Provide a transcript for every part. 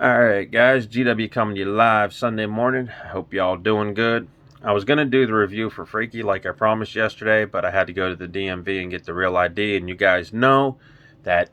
Alright guys, GW coming to you live Sunday morning. I hope y'all doing good. I was going to do the review for Freaky like I promised yesterday, but I had to go to the DMV and get the real ID, and you guys know that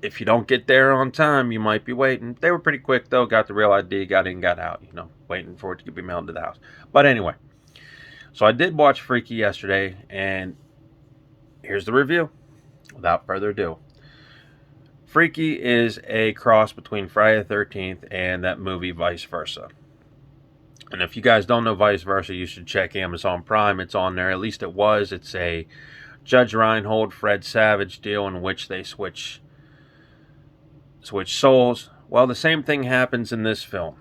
if you don't get there on time, you might be waiting. They were pretty quick though, got the real ID, got in, got out, waiting for it to be mailed to the house. But anyway, so I did watch Freaky yesterday, and here's the review without further ado. Freaky is a cross between Friday the 13th and that movie Vice Versa. And if you guys don't know Vice Versa, you should check Amazon Prime. It's on there. At least it was. It's a Judge Reinhold, Fred Savage deal in which they switch souls. Well, the same thing happens in this film.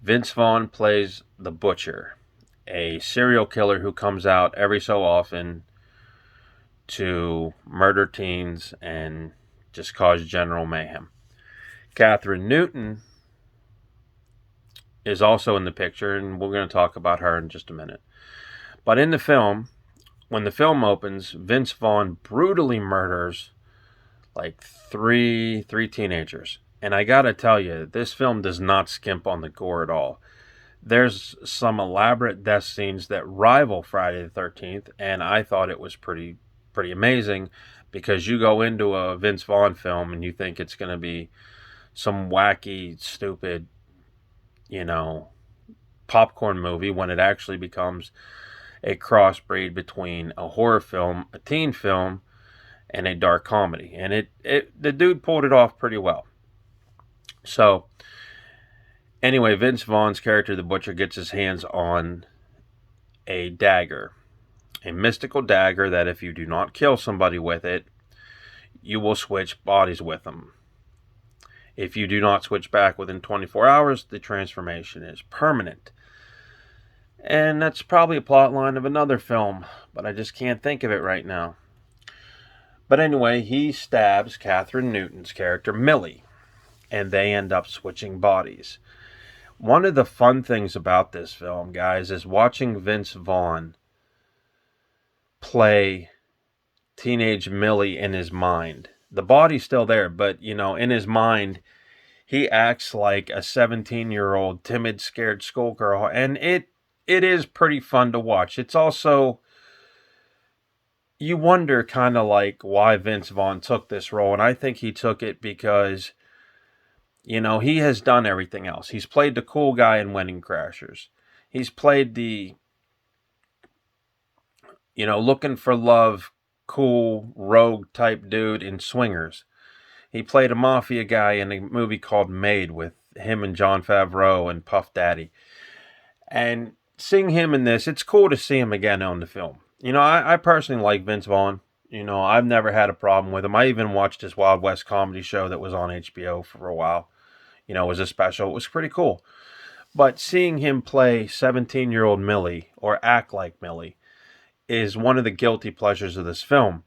Vince Vaughn plays the Butcher, a serial killer who comes out every so often to murder teens and just cause general mayhem. Kathryn Newton is also in the picture, and we're going to talk about her in just a minute. But in the film, when the film opens, Vince Vaughn brutally murders like three teenagers. And I gotta tell you, this film does not skimp on the gore at all. There's some elaborate death scenes that rival Friday the 13th, and I thought it was pretty amazing, because you go into a Vince Vaughn film and you think it's going to be some wacky, stupid, popcorn movie, when it actually becomes a crossbreed between a horror film, a teen film, and a dark comedy. And the dude pulled it off pretty well. So, anyway, Vince Vaughn's character, the Butcher, gets his hands on a dagger. A mystical dagger that if you do not kill somebody with it, you will switch bodies with them. If you do not switch back within 24 hours, the transformation is permanent. And that's probably a plot line of another film, but I just can't think of it right now. But anyway, he stabs Kathryn Newton's character, Millie, and they end up switching bodies. One of the fun things about this film, guys, is watching Vince Vaughn play teenage Millie in his mind. The body's still there, but, in his mind, he acts like a 17-year-old timid, scared schoolgirl, and it is pretty fun to watch. It's also, you wonder kind of like why Vince Vaughn took this role, and I think he took it because, he has done everything else. He's played the cool guy in Wedding Crashers. He's played the, looking for love, cool, rogue type dude in Swingers. He played a mafia guy in a movie called Made with him and Jon Favreau and Puff Daddy. And seeing him in this, it's cool to see him again on the film. I personally like Vince Vaughn. I've never had a problem with him. I even watched his Wild West comedy show that was on HBO for a while. It was a special. It was pretty cool. But seeing him play 17-year-old Millie, or act like Millie, is one of the guilty pleasures of this film.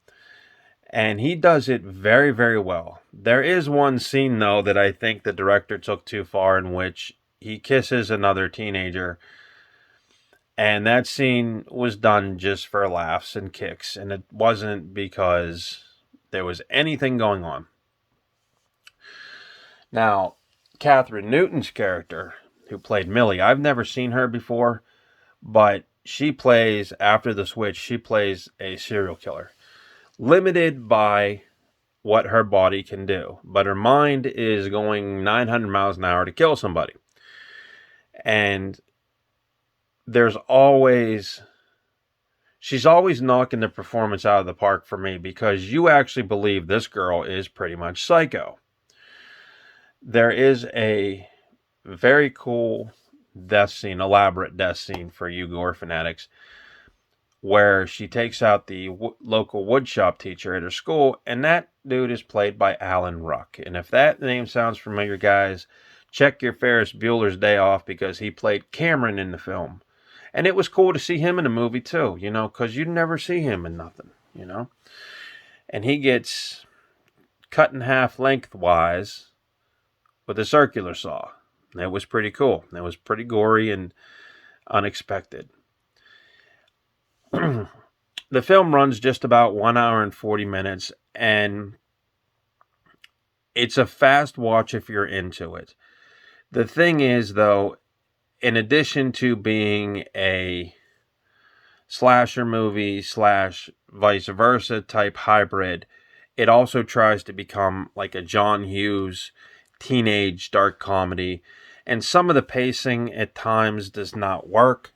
And he does it very, very well. There is one scene, though, that I think the director took too far, in which he kisses another teenager. And that scene was done just for laughs and kicks. And it wasn't because there was anything going on. Now, Kathryn Newton's character, who played Millie, I've never seen her before, but she plays, after the switch, she plays a serial killer. Limited by what her body can do, but her mind is going 900 miles an hour to kill somebody. And she's always knocking the performance out of the park for me, because you actually believe this girl is pretty much psycho. There is a very cool death scene, elaborate death scene for you gore fanatics, where she takes out the local woodshop teacher at her school, and that dude is played by Alan Ruck. And if that name sounds familiar, guys, check your Ferris Bueller's Day Off, because he played Cameron in the film. And it was cool to see him in a movie too, because you'd never see him in nothing, And he gets cut in half lengthwise with a circular saw. That was pretty cool. That was pretty gory and unexpected. The film runs just about 1 hour and 40 minutes, and It's a fast watch if you're into it. The thing is, though, in addition to being a slasher movie slash vice versa type hybrid, it also tries to become like a John Hughes teenage dark comedy. And some of the pacing at times does not work.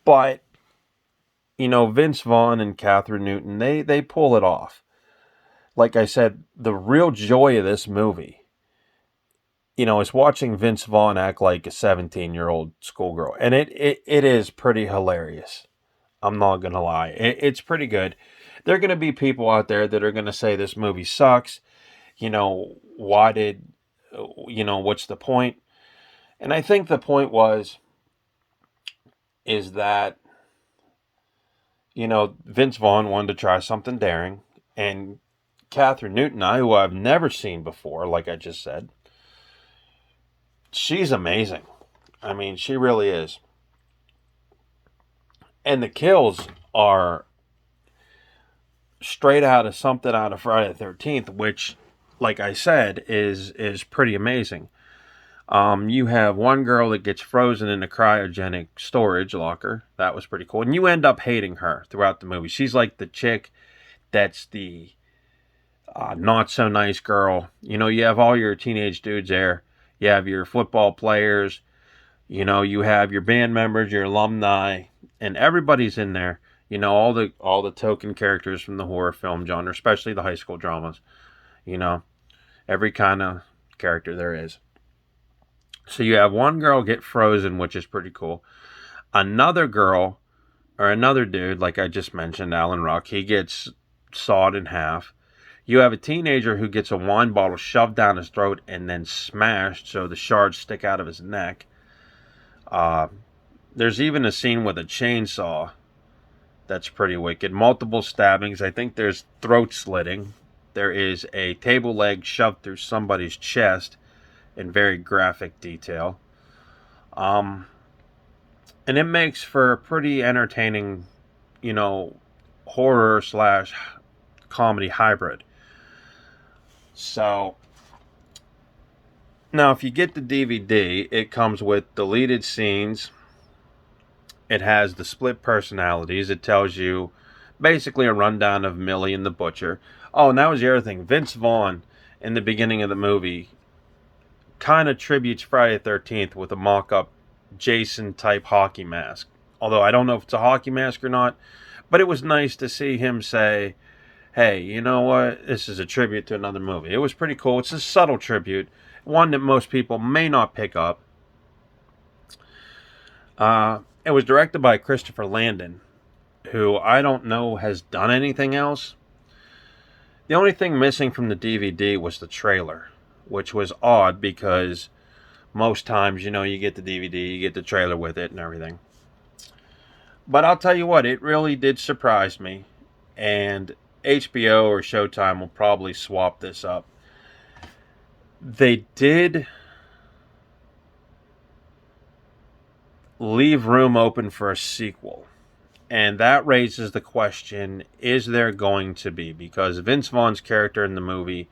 But, Vince Vaughn and Catherine Newton, they pull it off. Like I said, the real joy of this movie, is watching Vince Vaughn act like a 17-year-old schoolgirl. And it is pretty hilarious. I'm not going to lie. It's pretty good. There are going to be people out there that are going to say this movie sucks. Why did, what's the point? And I think the point is that, Vince Vaughn wanted to try something daring. And Catherine Newton, who I've never seen before, like I just said, she's amazing. I mean, she really is. And the kills are straight out of something out of Friday the 13th, which, like I said, is pretty amazing. You have one girl that gets frozen in a cryogenic storage locker. That was pretty cool. And you end up hating her throughout the movie. She's like the chick that's the not so nice girl. You have all your teenage dudes there. You have your football players. You have your band members, your alumni, and everybody's in there. All the token characters from the horror film genre, especially the high school dramas. Every kind of character there is. So you have one girl get frozen, which is pretty cool. Another girl, or another dude, like I just mentioned, Alan Ruck, he gets sawed in half. You have a teenager who gets a wine bottle shoved down his throat and then smashed so the shards stick out of his neck. There's even a scene with a chainsaw that's pretty wicked. Multiple stabbings. I think there's throat slitting. There is a table leg shoved through somebody's chest in very graphic detail. And it makes for a pretty entertaining, horror slash comedy hybrid. So, now if you get the DVD, it comes with deleted scenes. It has the split personalities. It tells you basically a rundown of Millie and the Butcher. Oh, and that was the other thing. Vince Vaughn, in the beginning of the movie, kind of tributes Friday the 13th with a mock-up Jason-type hockey mask. Although I don't know if it's a hockey mask or not. But it was nice to see him say, hey, you know what? This is a tribute to another movie. It was pretty cool. It's a subtle tribute. One that most people may not pick up. It was directed by Christopher Landon, who I don't know has done anything else. The only thing missing from the DVD was the trailer, which was odd because most times, you get the DVD, you get the trailer with it and everything. But I'll tell you what, it really did surprise me. And HBO or Showtime will probably swap this up. They did leave room open for a sequel. And that raises the question, is there going to be? Because Vince Vaughn's character in the movie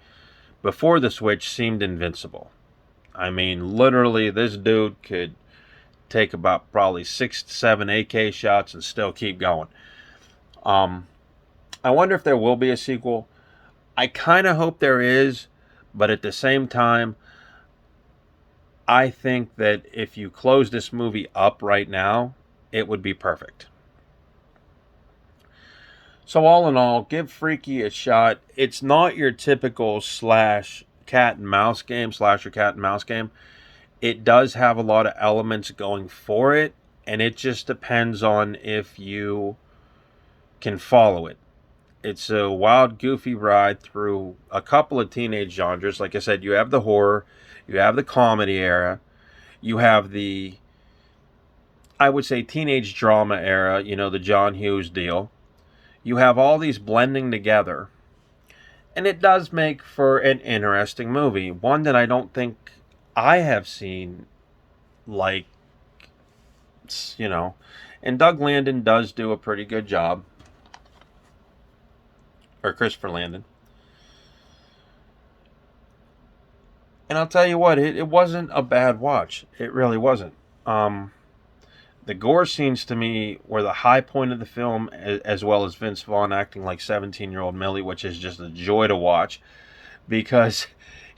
before the switch seemed invincible. I mean, literally, this dude could take about probably 6 to 7 AK shots and still keep going. I wonder if there will be a sequel. I kind of hope there is, but at the same time, I think that if you close this movie up right now, it would be perfect. So all in all, give Freaky a shot. It's not your typical slasher cat and mouse game. It does have a lot of elements going for it, and it just depends on if you can follow it. It's a wild, goofy ride through a couple of teenage genres. Like I said, you have the horror, you have the comedy era, you have the, I would say, teenage drama era, the John Hughes deal. You have all these blending together, and it does make for an interesting movie. One that I don't think I have seen, like, and Doug Landon does do a pretty good job. Or Christopher Landon. And I'll tell you what, it wasn't a bad watch. It really wasn't. Um, the gore scenes to me were the high point of the film, as well as Vince Vaughn acting like 17-year-old Millie, which is just a joy to watch because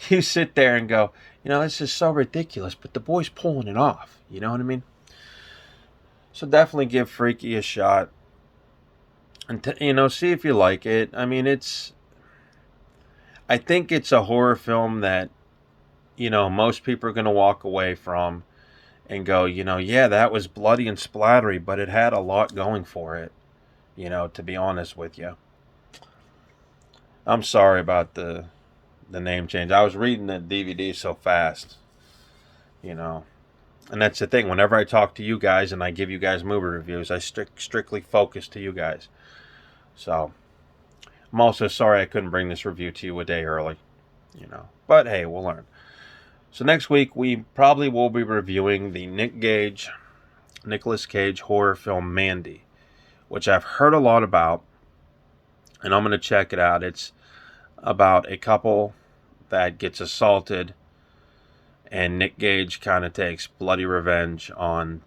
you sit there and go, this is so ridiculous, but the boy's pulling it off. You know what I mean? So definitely give Freaky a shot, and see if you like it. I mean, I think it's a horror film that most people are going to walk away from and go, yeah, that was bloody and splattery, but it had a lot going for it. To be honest with you, I'm sorry about the name change. I was reading the DVD so fast, you know. And that's the thing. Whenever I talk to you guys and I give you guys movie reviews, I strictly focus to you guys. So I'm also sorry I couldn't bring this review to you a day early, But hey, we'll learn. So next week we probably will be reviewing the Nicolas Cage horror film Mandy, which I've heard a lot about, and I'm going to check it out. It's about a couple that gets assaulted, and Nick Cage kind of takes bloody revenge on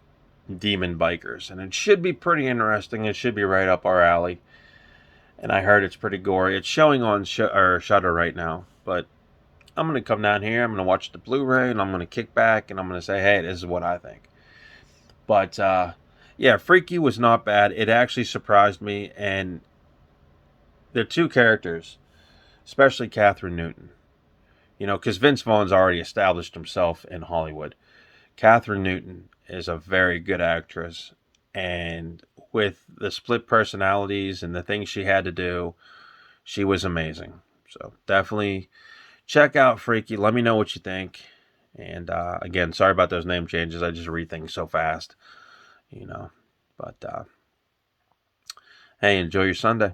demon bikers. And it should be pretty interesting. It should be right up our alley. And I heard it's pretty gory. It's showing on Shudder right now. But I'm going to come down here, I'm going to watch the Blu-ray, and I'm going to kick back, and I'm going to say, hey, this is what I think. But, yeah, Freaky was not bad. It actually surprised me. And there are two characters, especially Catherine Newton. Because Vince Vaughn's already established himself in Hollywood. Catherine Newton is a very good actress. And with the split personalities and the things she had to do, she was amazing. So definitely check out Freaky. Let me know what you think. And again, sorry about those name changes. I just read things so fast, But hey, enjoy your Sunday.